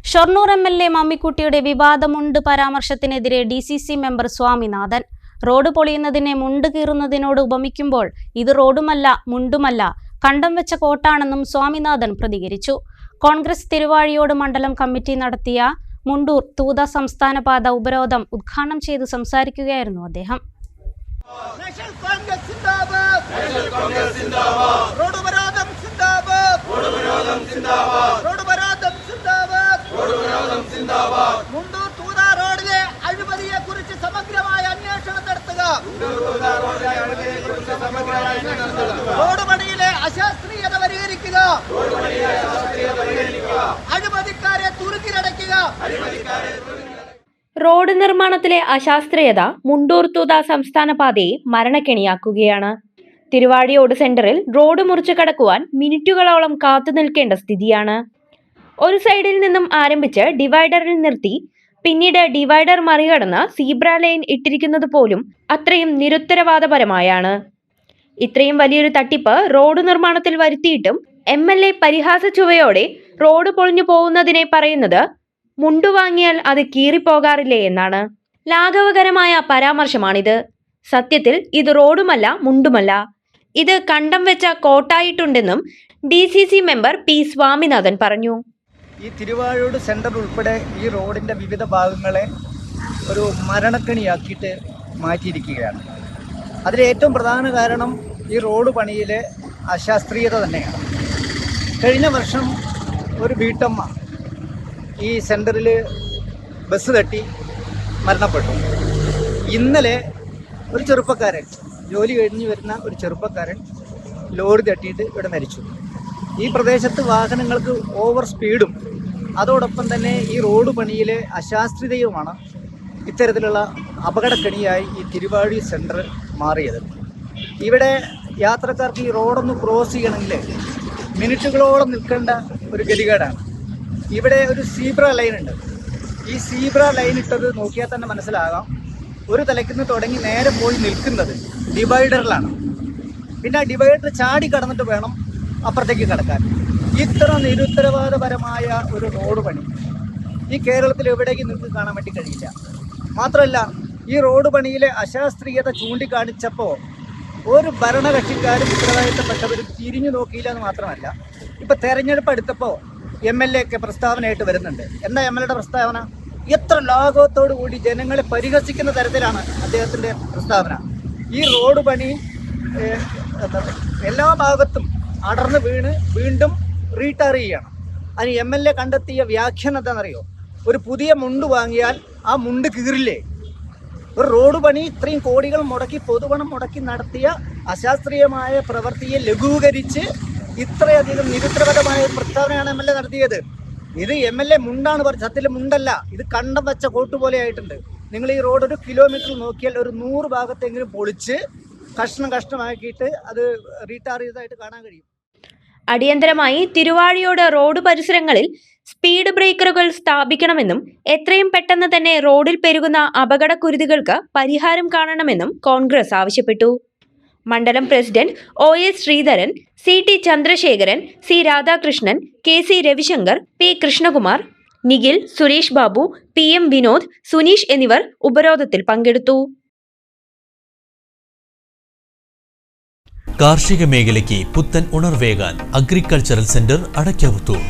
Shoranur MLA. മമ്മിക്കുട്ടിയുടെ വിവാദമുണ്ട് പരാമർശത്തിനെതിരെ ഡി.സി.സി മെമ്പർ സ്വാമിനാഥൻ. റോഡ് പൊളിയുന്നതിനെ മുണ്ട് കീറുന്നതിനോട് ഉപമിക്കുമ്പോൾ ഇത് റോഡുമല്ല മുണ്ടുമല്ല, കണ്ടം വെച്ച കോട്ടാണെന്നും സ്വാമിനാഥൻ പ്രതികരിച്ചു. കോൺഗ്രസ് തിരുവാഴിയോട് മണ്ഡലം കമ്മിറ്റി നടത്തിയ മുണ്ടൂർ തൂത സംസ്ഥാന പാത ഉപരോധം ഉദ്ഘാടനം ചെയ്ത് സംസാരിക്കുകയായിരുന്നു അദ്ദേഹം. മുണ്ടൂർ തൂത റോഡിലെ അഴിമതിയെക്കുറിച്ച് സമഗ്രമായ അന്വേഷണം നടത്തുക. റോഡ് പണിയിലെ അശാസ്ത്രീയത പരിഹരിക്കുക. അഴിമതിക്കാരെ തുറുങ്കിലടയ്ക്കുക. റോഡ് നിർമ്മാണത്തിലെ അശാസ്ത്രീയത മുണ്ടൂർ തൂത സംസ്ഥാന പാതയെ മരണക്കെണിയാക്കുകയാണ്. തിരുവാഴിയോട് സെന്ററിൽ റോഡ് മുറിച്ചു കടക്കുവാൻ മിനിറ്റുകളോളം കാത്തു നിൽക്കേണ്ട സ്ഥിതിയാണ്. ഒരു സൈഡിൽ നിന്നും ആരംഭിച്ച് ഡിവൈഡറിൽ നിർത്തി പിന്നീട് ഡിവൈഡർ മറികടന്ന് സീബ്ര ലൈൻ ഇട്ടിരിക്കുന്നത് പോലും അത്രയും നിരുത്തരവാദപരമായാണ്. ഇത്രയും വലിയൊരു തട്ടിപ്പ് റോഡ് നിർമ്മാണത്തിൽ വരുത്തിയിട്ടും എം.എൽ.എ. പരിഹാസ ചുവയോടെ റോഡ് പൊളിഞ്ഞു പോകുന്നതിനെ പറയുന്നത് മുണ്ടു വാങ്ങിയാൽ അത് കീറിപ്പോകാറില്ലേ എന്നാണ്. ലാഘവകരമായ പരാമർശമാണിത്. സത്യത്തിൽ ഇത് റോഡുമല്ല മുണ്ടുമല്ല, ഇത് കണ്ടം വെച്ച കോട്ടായിട്ടുണ്ടെന്നും ഡി.സി.സി മെമ്പർ പി. സ്വാമിനാഥൻ പറഞ്ഞു. ഈ തിരുവാഴിയോട് സെന്റർ ഉൾപ്പെടെ ഈ റോഡിൻ്റെ വിവിധ ഭാഗങ്ങളെ ഒരു മരണക്കെണിയാക്കിയിട്ട് മാറ്റിയിരിക്കുകയാണ്. അതിലെ ഏറ്റവും പ്രധാന കാരണം ഈ റോഡ് പണിയിലെ അശാസ്ത്രീയത തന്നെയാണ്. കഴിഞ്ഞ വർഷം ഒരു വീട്ടമ്മ ഈ സെന്ററിൽ ബസ് തട്ടി മരണപ്പെട്ടു. ഇന്നലെ ഒരു ചെറുപ്പക്കാരൻ, ജോലി കഴിഞ്ഞ് വരുന്ന ഒരു ചെറുപ്പക്കാരൻ ലോറി തട്ടിയിട്ട് ഇവിടെ മരിച്ചു. ഈ പ്രദേശത്ത് വാഹനങ്ങൾക്ക് ഓവർ സ്പീഡും അതോടൊപ്പം തന്നെ ഈ റോഡ് പണിയിലെ അശാസ്ത്രീയതയുമാണ് ഇത്തരത്തിലുള്ള അപകടക്കെണിയായി ഈ തിരുവാഴി സെൻറ്റർ മാറിയത്. ഇവിടെ യാത്രക്കാർക്ക് ഈ റോഡൊന്ന് ക്രോസ് ചെയ്യണമെങ്കിൽ മിനിറ്റുകളോളം നിൽക്കേണ്ട ഒരു ഗതികേടാണ്. ഇവിടെ ഒരു സീബ്ര ലൈൻ ഉണ്ട്. ഈ സീബ്ര ലൈൻ ഇട്ടത് നോക്കിയാൽ തന്നെ മനസ്സിലാകാം. ഒരു തലയ്ക്കുന്ന് തുടങ്ങി നേരെ പോയി നിൽക്കുന്നത് ഡിവൈഡറിലാണ്. പിന്നെ ആ ഡിവൈഡർ ചാടി കടന്നിട്ട് വേണം അപ്പുറത്തേക്ക് കടക്കാൻ. ഇത്ര നിരുത്തരവാദപരമായ ഒരു റോഡ് പണി ഈ കേരളത്തിൽ എവിടേക്ക് നിങ്ങൾക്ക് കാണാൻ വേണ്ടി കഴിയില്ല. മാത്രമല്ല, ഈ റോഡ് പണിയിലെ അശാസ്ത്രീയത ചൂണ്ടിക്കാണിച്ചപ്പോൾ ഒരു ഭരണകക്ഷിക്കാരും ഉത്തരവാദിത്തപ്പെട്ടവരും തിരിഞ്ഞു നോക്കിയില്ല എന്ന് മാത്രമല്ല, ഇപ്പം തെരഞ്ഞെടുപ്പ് എടുത്തപ്പോൾ എം.എൽ.എ. ഒക്കെ പ്രസ്താവനയായിട്ട് വരുന്നുണ്ട്. എന്താ എം.എൽ.എയുടെ പ്രസ്താവന? എത്ര ലാഘവത്തോടു കൂടി ജനങ്ങളെ പരിഹസിക്കുന്ന തരത്തിലാണ് അദ്ദേഹത്തിൻ്റെ പ്രസ്താവന. ഈ റോഡ് പണി എല്ലാ ഭാഗത്തും അടർന്ന് വീണ് വീണ്ടും റീടയർ ചെയ്യണം. അതിന് എം.എൽ.എ. കണ്ടെത്തിയ വ്യാഖ്യാനം എന്താണെന്നറിയോ? ഒരു പുതിയ മുണ്ട് വാങ്ങിയാൽ ആ മുണ്ട് കീറില്ലേ? ഒരു റോഡ് പണി ഇത്രയും കോടികൾ മുടക്കി പൊതുപണം മുടക്കി നടത്തിയ അശാസ്ത്രീയമായ പ്രവൃത്തിയെ ലഘൂകരിച്ച് ഇത്രയധികം നിരുത്തരപരമായ പ്രസ്താവനയാണ് എം.എൽ.എ. നടത്തിയത്. ഇത് എം.എൽ.എ. മുണ്ടാണ് പറഞ്ഞത്. സത്യത്തിൽ മുണ്ടല്ല, ഇത് കണ്ടം വെച്ച കോട്ട് പോലെ ആയിട്ടുണ്ട്. നിങ്ങൾ ഈ റോഡ് 1 കിലോമീറ്റർ നോക്കിയാൽ ഒരു 100 ഭാഗത്തെങ്കിലും പൊളിച്ച് കഷ്ണമാക്കിയിട്ട് അത് റീടയർ ചെയ്തതായിട്ട് കാണാൻ കഴിയും. അടിയന്തരമായി തിരുവാഴിയോട് റോഡ് പരിസരങ്ങളിൽ സ്പീഡ് ബ്രേക്കറുകൾ സ്ഥാപിക്കണമെന്നും എത്രയും പെട്ടെന്ന് തന്നെ റോഡിൽ പെരുകുന്ന അപകടക്കുരുതികൾക്ക് പരിഹാരം കാണണമെന്നും കോൺഗ്രസ് ആവശ്യപ്പെട്ടു. മണ്ഡലം president O S. Sreedharan, C T. Chandrasekharan, C. Radhakrishnan, K C. Ravishankar, P. Krishnakumar, Nikhil, Suresh Babu, P M. Vinod, Suneesh എന്നിവർ ഉപരോധത്തിൽ പങ്കെടുത്തു. കാർഷിക മേഖലയ്ക്ക് പുത്തൻ ഉണർവേകാൻ അഗ്രികൾച്ചറൽ സെന്റർ അടയ്ക്കാവുത്തൂർ.